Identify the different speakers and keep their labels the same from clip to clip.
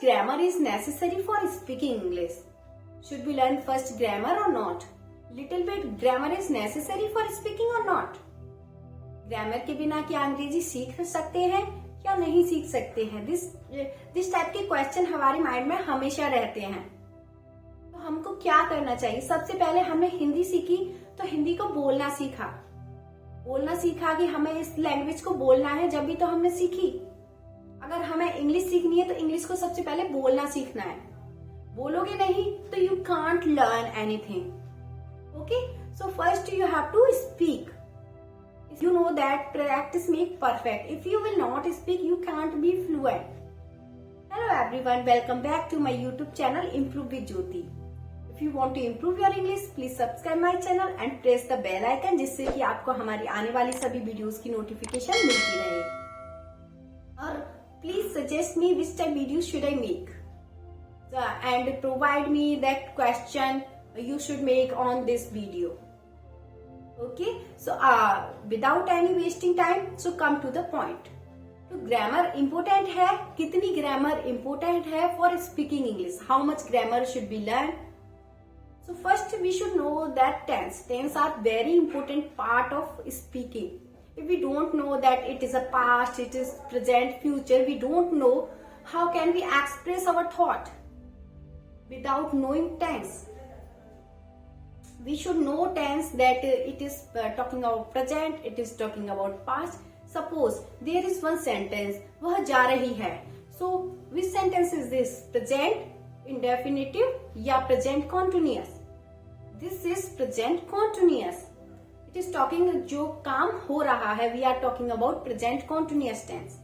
Speaker 1: grammar is necessary for speaking English? Should we learn first grammar or not? Little bit grammar is necessary for speaking or not? Grammar के बिना क्या अंग्रेजी सीख सकते हैं या नहीं सीख सकते हैं? दिस टाइप के क्वेश्चन हमारे माइंड में हमेशा रहते हैं। तो हमको क्या करना चाहिए? सबसे पहले हमने हिंदी सीखी तो हिंदी को बोलना सीखा कि हमें इस लैंग्वेज को बोलना है, जब भी तो हमने सीखी। अगर हमें इंग्लिश सीखनी है तो इंग्लिश को सबसे पहले बोलना सीखना है। बोलोगे नहीं तो you can't learn anything. Okay, so first you have to speak. You know that practice make perfect. If you will not speak, you can't be fluent. Hello everyone, welcome back to my YouTube channel Improve with Jyoti. If you want to improve your English, please subscribe my channel and press the bell icon, जिससे कि आपको हमारी आने वाली सभी videos की notification मिलती रहे। और please suggest me which type videos should I make, and provide me that question you should make on this video. Okay, so without any wasting time, so come to the point. तो grammar important है, कितनी grammar important है for speaking English? How much grammar should be learn? So first we should know that tense are very important part of speaking. If we don't know that it is a past, it is present, future, we don't know how can we express our thought without knowing tense. We should know tense, that it is talking about present, it is talking about past. Suppose there is one sentence, वह जा रही है. So which sentence is this? Present indefinitive या present continuous? This is present continuous. It is talking जो काम हो रहा है. We are talking about present continuous tense.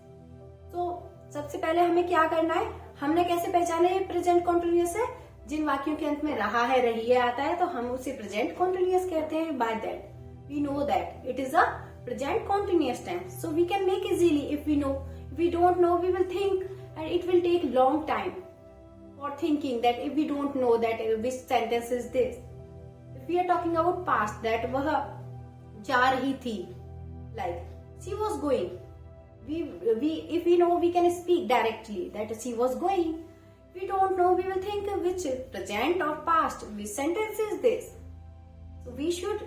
Speaker 1: So सबसे पहले हमें क्या करना है? हमने कैसे पहचाना ये present continuous है? जिन वाक्यों के अंत में रहा है, रही है आता है तो हम उसे प्रेजेंट कॉन्टिन्यूअस कहते हैं। By that we know that it is a present continuous tense, so we can make easily. If we know, if we don't know, we will think and it will take long time for thinking that if we don't know that which sentence is this. If we are talking about past, that वह जा रही थी, like she was going, if we know, we can speak directly that she was going. We don't know, we will think which present or past, which sentence is this. So we should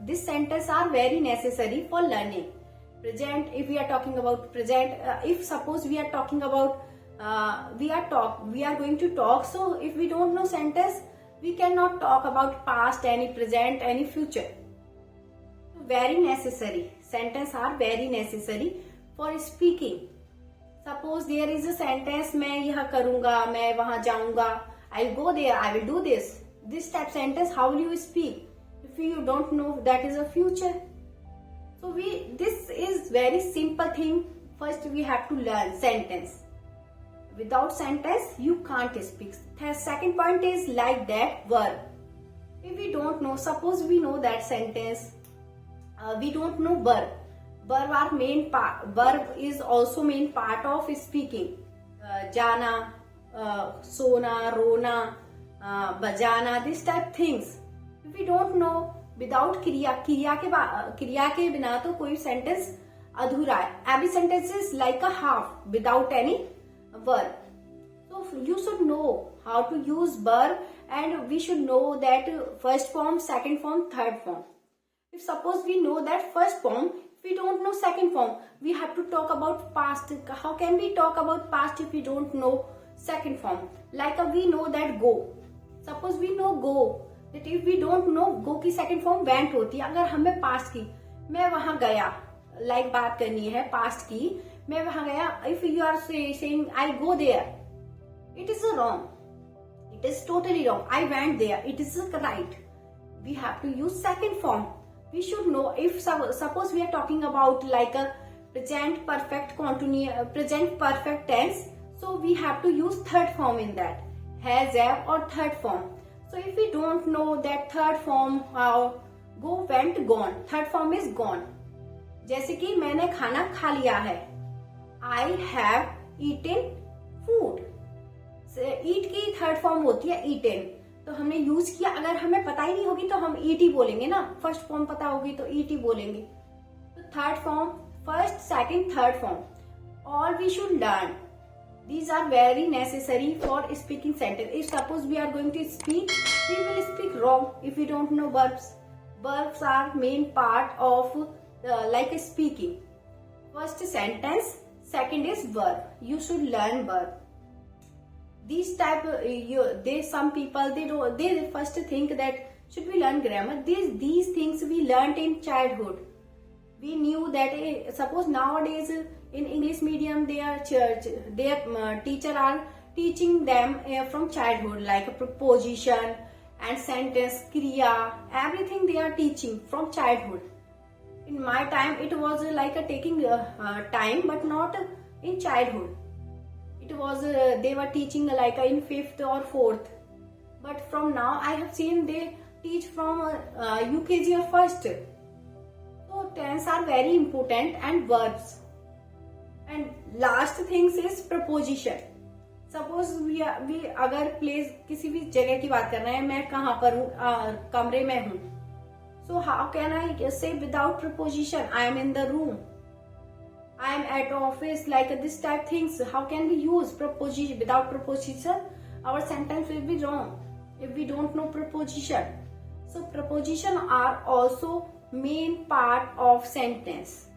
Speaker 1: this sentence are very necessary for learning. Present, if we are talking about present, if suppose we are talking about we are going to talk, so if we don't know sentence, we cannot talk about past, any present, any future. So very necessary, sentence are very necessary for speaking. Suppose there is a sentence, मैं यह करूंगा, मैं वहां जाऊंगा, I'll go there, I will do this. This type sentence, how will you speak if you don't know that is a future? So this is very simple thing. First we have to learn sentence. Without sentence you can't speak. The second point is like that verb. If we don't know, suppose we know that sentence, we don't know verb. Verb are main part. Verb is also main part of speaking. जाना, सोना, रोना, बजाना, this type things. If we don't know, without क्रिया के बिना तो कोई sentence अधूरा है. Every sentence is like a half without any verb. So you should know how to use verb, and we should know that first form, second form, third form. If suppose we know that first form, we don't know second form, we have to talk about past. How can we talk about past if we don't know second form? Like we know that go. Suppose we know go, that if we don't know go की second form went होती है. अगर हमें past की, मैं वहां गया, like बात करनी है past की, मैं वहां गया. If you are saying I go there, it is wrong. It is totally wrong. I went there, it is right. We have to use second form. We should know, if suppose we are talking about like a present perfect present perfect tense, so we have to use third form in that, has, have or third form. So if we don't know that third form, how go, went, gone, third form is gone. जैसे कि मैंने खाना खा लिया है, I have eaten food. eat की third form होती है eaten. तो हमने यूज किया. अगर हमें पता ही नहीं होगी तो हम ईटी बोलेंगे ना. फर्स्ट फॉर्म पता होगी तो ईटी बोलेंगे. तो third form, first, second, third form, all we should learn. These are very necessary for speaking sentence. If suppose we are going to speak, we will speak wrong if we don't know verbs. Verbs are main part of like speaking. First sentence, second is verb. You should learn verb. These type some people they first think that should we learn grammar. These things we learnt in childhood. We knew that suppose nowadays in English medium their teacher are teaching them from childhood, like preposition and sentence, kriya, everything they are teaching from childhood. In my time it was like taking time, but not in childhood. It was they were teaching like in 5th or 4th, but from now I have seen they teach from UKG or 1st. So tense are very important, and verbs. And last things is preposition. Suppose we अगर place किसी भी जगह की बात कर रहे हैं, मैं कहाँ पर हूँ, कमरे में हूँ. So how can I say without preposition? I am in the room. I am at office, like this type things. How can we use preposition? Without preposition, our sentence will be wrong if we don't know preposition. So preposition are also main part of sentence.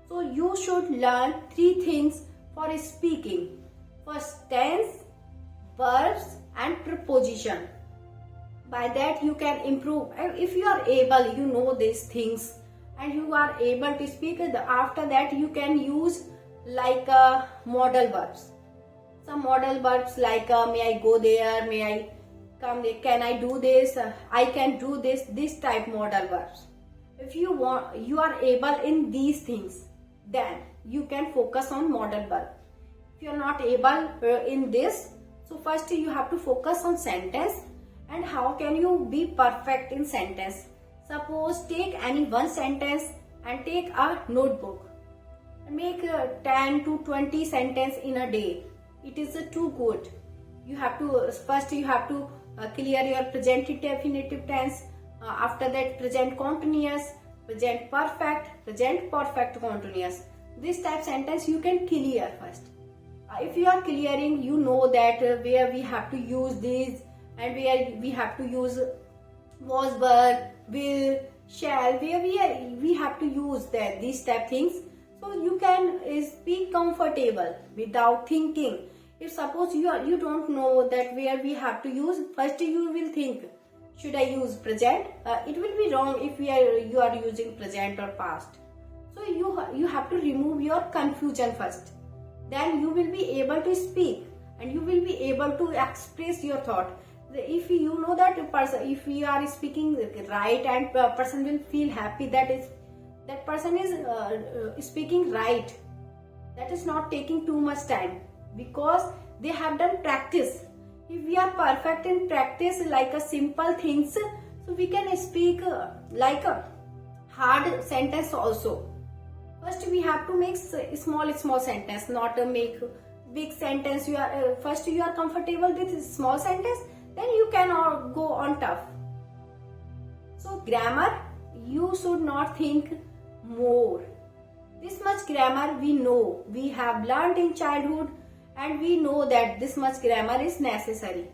Speaker 1: So you should learn 3 things for speaking. First, tense, verbs and preposition. By that you can improve. If you are able, you know these things and you are able to speak, after that you can use like modal verbs. Some modal verbs like may I go there, may I come there, can I do this, I can do this type modal verbs. If you are able in these things, then you can focus on modal verb. If you are not able in this, so first you have to focus on sentence. And how can you be perfect in sentence? Suppose take any one sentence and take a notebook and make 10 to 20 sentence in a day. It is too good. You have to clear your present definitive tense. After that, present continuous, present perfect continuous. This type sentence you can clear first. If you are clearing, you know that where we have to use these and where we have to use was, were, will, shall, where we have to use these type things. So you can speak comfortable without thinking. If suppose you don't know that where we have to use, first you will think, should I use present? It will be wrong if you are using present or past. So you have to remove your confusion first. Then you will be able to speak and you will be able to express your thought. If you know that if you are speaking right and person will feel happy that person is speaking right, that is not taking too much time because they have done practice. If we are perfect in practice like a simple things, so we can speak like a hard sentence also. First we have to make small sentence, not make big sentence. First you are comfortable with small sentence, then you can go on tough. So grammar, you should not think more. This much grammar we know, we have learned in childhood and we know that this much grammar is necessary.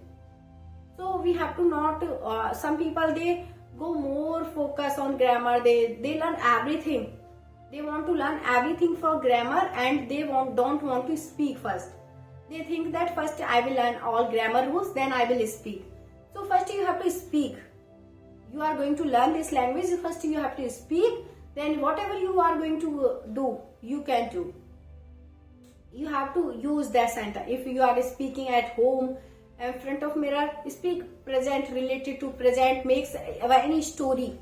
Speaker 1: So we have to not, some people they go more focus on grammar, they learn everything. They want to learn everything for grammar and they don't want to speak first. They think that first I will learn all grammar rules, then I will speak. So first you have to speak. You are going to learn this language, first you have to speak, then whatever you are going to do, you can do. You have to use that sentence. If you are speaking at home in front of mirror, speak present related to present, makes any story.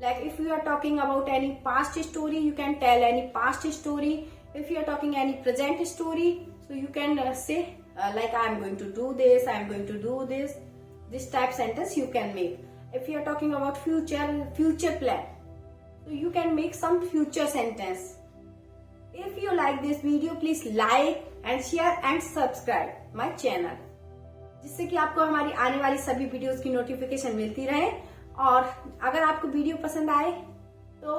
Speaker 1: Like if you are talking about any past story, you can tell any past story. If you are talking any present story, so you can say like I am going to do this, I am going to do this. This type sentence you can make. If you are talking about future plan, so you can make some future sentence. If you like this video, please like and share and subscribe my channel, जिससे कि आपको हमारी आने वाली सभी videos की notification मिलती रहे। और अगर आपको वीडियो पसंद आए तो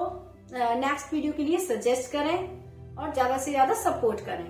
Speaker 1: नेक्स्ट वीडियो के लिए सजेस्ट करें और ज्यादा से ज्यादा सपोर्ट करें।